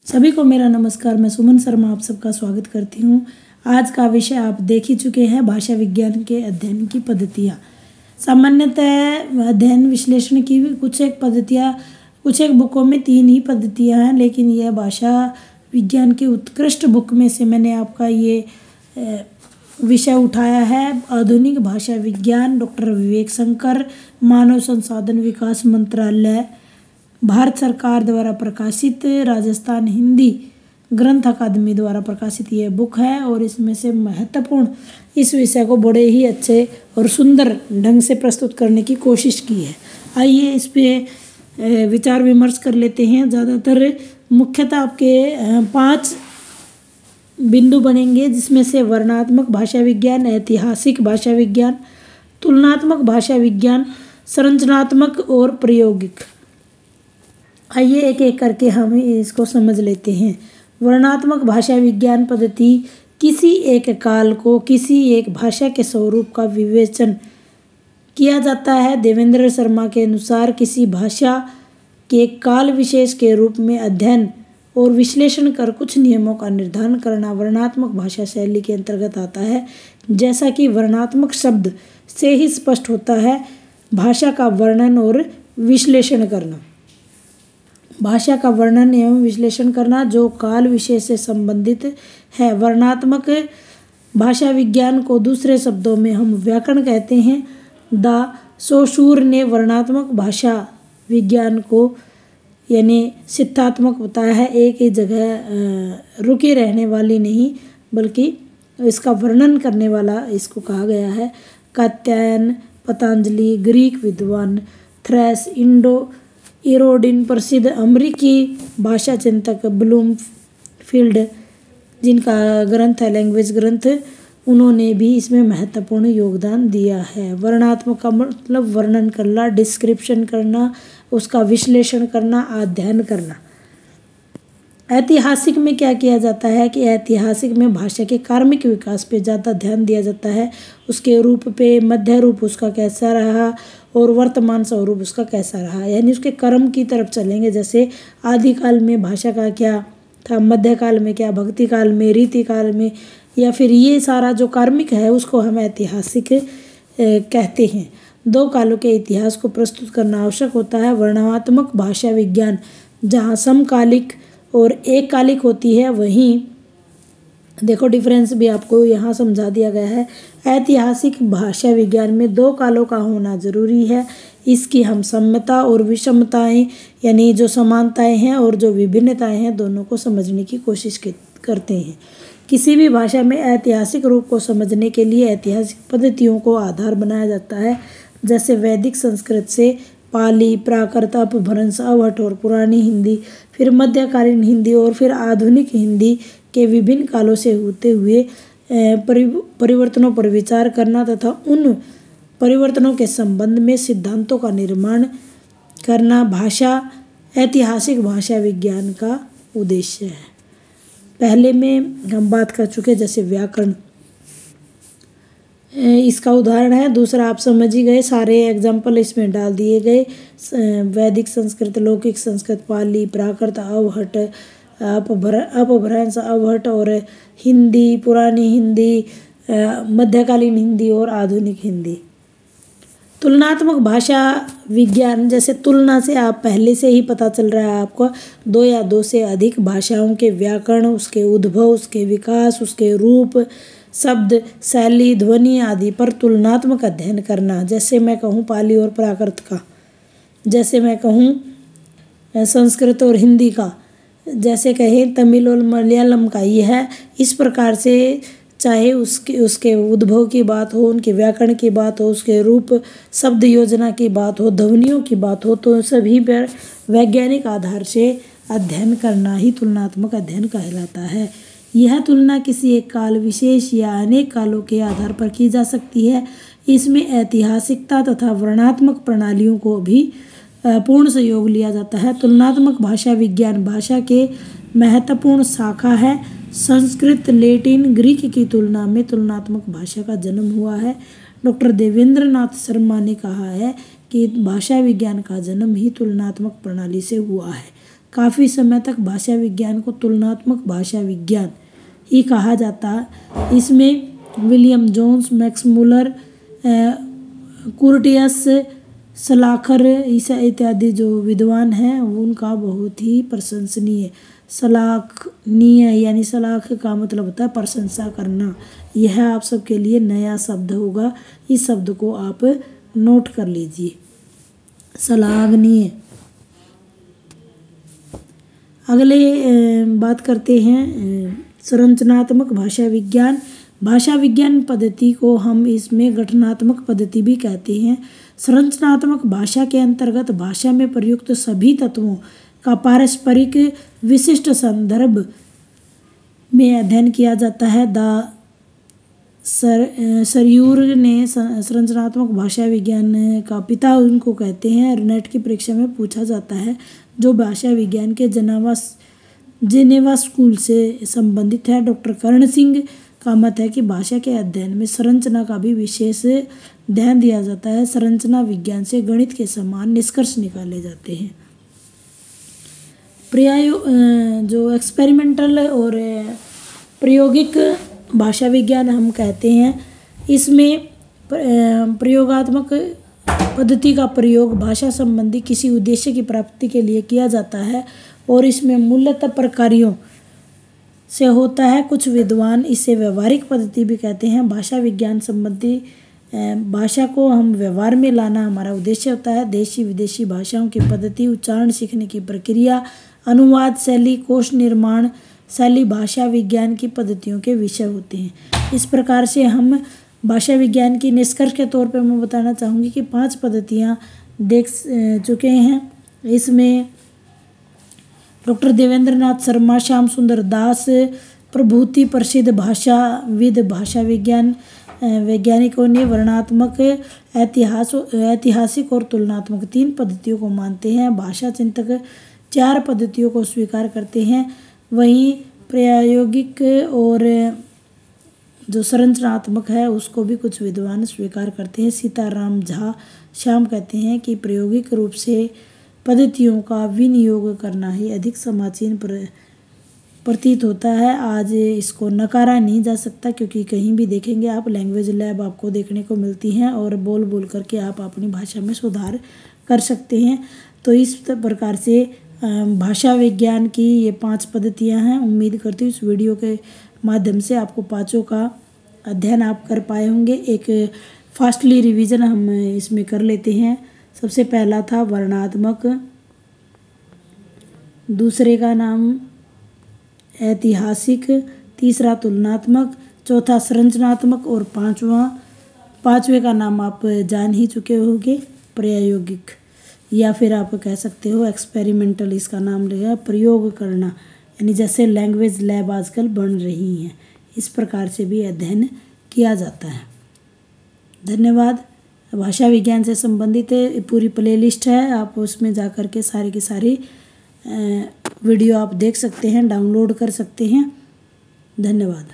सभी को मेरा नमस्कार। मैं सुमन शर्मा आप सबका स्वागत करती हूँ। आज का विषय आप देख ही चुके हैं, भाषा विज्ञान के अध्ययन की पद्धतियाँ। सामान्यतः अध्ययन विश्लेषण की कुछ एक बुकों में 3 ही पद्धतियाँ हैं, लेकिन यह भाषा विज्ञान की उत्कृष्ट बुक में से मैंने आपका ये विषय उठाया है। आधुनिक भाषा विज्ञान, डॉक्टर विवेक शंकर, मानव संसाधन विकास मंत्रालय, भारत सरकार द्वारा प्रकाशित, राजस्थान हिंदी ग्रंथ अकादमी द्वारा प्रकाशित ये बुक है। और इसमें से महत्वपूर्ण इस विषय को बड़े ही अच्छे और सुंदर ढंग से प्रस्तुत करने की कोशिश की है। आइए इस पे विचार विमर्श कर लेते हैं। ज़्यादातर मुख्यतः आपके 5 बिंदु बनेंगे, जिसमें से वर्णनात्मक भाषा विज्ञान, ऐतिहासिक भाषा विज्ञान, तुलनात्मक भाषा विज्ञान, संरचनात्मक और प्रायोगिक। आइए एक एक करके हम इसको समझ लेते हैं। वर्णनात्मक भाषा विज्ञान पद्धति किसी एक काल को किसी एक भाषा के स्वरूप का विवेचन किया जाता है। देवेंद्र शर्मा के अनुसार किसी भाषा के काल विशेष के रूप में अध्ययन और विश्लेषण कर कुछ नियमों का निर्धारण करना वर्णनात्मक भाषा शैली के अंतर्गत आता है। जैसा कि वर्णनात्मक शब्द से ही स्पष्ट होता है, भाषा का वर्णन और विश्लेषण करना। भाषा का वर्णन एवं विश्लेषण करना जो काल विशेष से संबंधित है। वर्णनात्मक भाषा विज्ञान को दूसरे शब्दों में हम व्याकरण कहते हैं। द सोशूर ने वर्णनात्मक भाषा विज्ञान को यानी सिद्धात्मक बताया है। एक ही जगह रुके रहने वाली नहीं, बल्कि इसका वर्णन करने वाला इसको कहा गया है। कात्यायन, पतंजलि, ग्रीक विद्वान थ्रेस, इरोडिन, प्रसिद्ध अमेरिकी भाषा चिंतक ब्लूमफील्ड, जिनका ग्रंथ है लैंग्वेज ग्रंथ, उन्होंने भी इसमें महत्वपूर्ण योगदान दिया है। वर्णनात्मक का मतलब वर्णन करना, डिस्क्रिप्शन करना, उसका विश्लेषण करना, अध्ययन करना। ऐतिहासिक में क्या किया जाता है कि ऐतिहासिक में भाषा के कार्मिक विकास पे ज़्यादा ध्यान दिया जाता है। उसके रूप पे, मध्य रूप उसका कैसा रहा और वर्तमान स्वरूप उसका कैसा रहा, यानी उसके कर्म की तरफ चलेंगे। जैसे आदिकाल में भाषा का क्या था, मध्यकाल में क्या, भक्ति काल में, रीति काल में, या फिर ये सारा जो कार्मिक है उसको हम ऐतिहासिक कहते हैं। 2 कालों के इतिहास को प्रस्तुत करना आवश्यक होता है। वर्णनात्मक भाषा विज्ञान जहाँ समकालिक और एककालिक होती है, वहीं देखो डिफरेंस भी आपको यहाँ समझा दिया गया है। ऐतिहासिक भाषा विज्ञान में 2 कालों का होना जरूरी है। इसकी हम समता और विषमताएं, यानी जो समानताएं हैं और जो विभिन्नताएं हैं, दोनों को समझने की कोशिश करते हैं। किसी भी भाषा में ऐतिहासिक रूप को समझने के लिए ऐतिहासिक पद्धतियों को आधार बनाया जाता है। जैसे वैदिक संस्कृत से पाली, प्राकृत, अपभ्रंश, अवहट और पुरानी हिंदी, फिर मध्यकालीन हिंदी और फिर आधुनिक हिंदी के विभिन्न कालों से होते हुए परिवर्तनों पर विचार करना तथा उन परिवर्तनों के संबंध में सिद्धांतों का निर्माण करना भाषा ऐतिहासिक भाषा विज्ञान का उद्देश्य है। पहले में हम बात कर चुके, जैसे व्याकरण इसका उदाहरण है। दूसरा आप समझ ही गए, सारे एग्जाम्पल इसमें डाल दिए गए। वैदिक संस्कृत, लौकिक संस्कृत, पाली, प्राकृत, अवहट, अपभ्रंश, अवहट और हिंदी, पुरानी हिंदी, मध्यकालीन हिंदी और आधुनिक हिंदी। तुलनात्मक भाषा विज्ञान, जैसे तुलना से आप पहले से ही पता चल रहा है आपको 2 या 2 से अधिक भाषाओं के व्याकरण, उसके उद्भव, उसके विकास, उसके रूप, शब्द, शैली, ध्वनि आदि पर तुलनात्मक अध्ययन करना। जैसे मैं कहूँ पाली और प्राकृत का, जैसे मैं कहूँ संस्कृत और हिंदी का, जैसे कहें तमिल और मलयालम का, यह इस प्रकार से चाहे उसके उद्भव की बात हो, उनके व्याकरण की बात हो, उसके रूप, शब्द योजना की बात हो, ध्वनियों की बात हो, तो सभी पर वैज्ञानिक आधार से अध्ययन करना ही तुलनात्मक अध्ययन कहलाता है। यह तुलना किसी एक काल विशेष या अनेक कालों के आधार पर की जा सकती है। इसमें ऐतिहासिकता तथा वर्णनात्मक प्रणालियों को भी पूर्ण सहयोग लिया जाता है। तुलनात्मक भाषा विज्ञान भाषा के महत्वपूर्ण शाखा है। संस्कृत, लैटिन, ग्रीक की तुलना में तुलनात्मक भाषा का जन्म हुआ है। डॉक्टर देवेंद्र नाथ शर्मा ने कहा है कि भाषा विज्ञान का जन्म ही तुलनात्मक प्रणाली से हुआ है। काफ़ी समय तक भाषा विज्ञान को तुलनात्मक भाषा विज्ञान ही कहा जाता है। इसमें विलियम जोन्स, मैक्स मुलर, कुर्टियस, सलाखर इत्यादि जो विद्वान हैं उनका बहुत ही प्रशंसनीय, सलाखनीय यानी सलाख का मतलब होता है प्रशंसा करना। यह आप सबके लिए नया शब्द होगा, इस शब्द को आप नोट कर लीजिए, सलाघनीय। अगले बात करते हैं संरचनात्मक भाषा विज्ञान। भाषा विज्ञान पद्धति को हम इसमें गठनात्मक पद्धति भी कहते हैं। संरचनात्मक भाषा के अंतर्गत भाषा में प्रयुक्त सभी तत्वों का पारस्परिक विशिष्ट संदर्भ में अध्ययन किया जाता है। सरयूर ने संरचनात्मक भाषा विज्ञान का पिता उनको कहते हैं। नेट की परीक्षा में पूछा जाता है। जो भाषा विज्ञान के जेनेवा स्कूल से संबंधित है। डॉक्टर कर्ण सिंह का मत है कि भाषा के अध्ययन में संरचना का भी विशेष ध्यान दिया जाता है। संरचना विज्ञान से गणित के समान निष्कर्ष निकाले जाते हैं। जो एक्सपेरिमेंटल और प्रायोगिक भाषा विज्ञान हम कहते हैं, इसमें प्रयोगात्मक पद्धति का प्रयोग भाषा संबंधी किसी उद्देश्य की प्राप्ति के लिए किया जाता है और इसमें मूलतः प्रकारों से होता है। कुछ विद्वान इसे व्यवहारिक पद्धति भी कहते हैं। भाषा विज्ञान संबंधी भाषा को हम व्यवहार में लाना हमारा उद्देश्य होता है। देशी विदेशी भाषाओं की पद्धति, उच्चारण सीखने की प्रक्रिया, अनुवाद शैली, कोश निर्माण शैली भाषा विज्ञान की पद्धतियों के विषय होते हैं। इस प्रकार से हम भाषा विज्ञान की निष्कर्ष के तौर पर मैं बताना चाहूँगी कि 5 पद्धतियाँ देख चुके हैं। इसमें डॉक्टर देवेंद्र नाथ शर्मा, श्याम सुंदर दास प्रभृति प्रसिद्ध भाषाविद भाषा विज्ञान वैज्ञानिकों ने वर्णनात्मक, ऐतिहासिक और तुलनात्मक 3 पद्धतियों को मानते हैं। भाषा चिंतक 4 पद्धतियों को स्वीकार करते हैं। वहीं प्रायोगिक और जो संरचनात्मक है उसको भी कुछ विद्वान स्वीकार करते हैं। सीताराम झा श्याम कहते हैं कि प्रायोगिक रूप से पद्धतियों का विनियोग करना ही अधिक समीचीन प्रतीत होता है। आज इसको नकारा नहीं जा सकता, क्योंकि कहीं भी देखेंगे आप लैंग्वेज लैब आपको देखने को मिलती हैं और बोल बोल करके आप अपनी भाषा में सुधार कर सकते हैं। तो इस प्रकार से भाषा विज्ञान की ये 5 पद्धतियां हैं। उम्मीद करती हूँ इस वीडियो के माध्यम से आपको 5 का अध्ययन आप कर पाए होंगे। एक फास्टली रिवीजन हम इसमें कर लेते हैं। सबसे पहला था वर्णनात्मक, दूसरे का नाम ऐतिहासिक, तीसरा तुलनात्मक, चौथा संरचनात्मक और पांचवें का नाम आप जान ही चुके होंगे प्रायोगिक, या फिर आप कह सकते हो एक्सपेरिमेंटल। इसका नाम रहेगा प्रयोग करना, यानी जैसे लैंग्वेज लैब आजकल बन रही हैं, इस प्रकार से भी अध्ययन किया जाता है। धन्यवाद। भाषा विज्ञान से संबंधित पूरी प्लेलिस्ट है, आप उसमें जा कर के सारी की सारी वीडियो आप देख सकते हैं, डाउनलोड कर सकते हैं। धन्यवाद।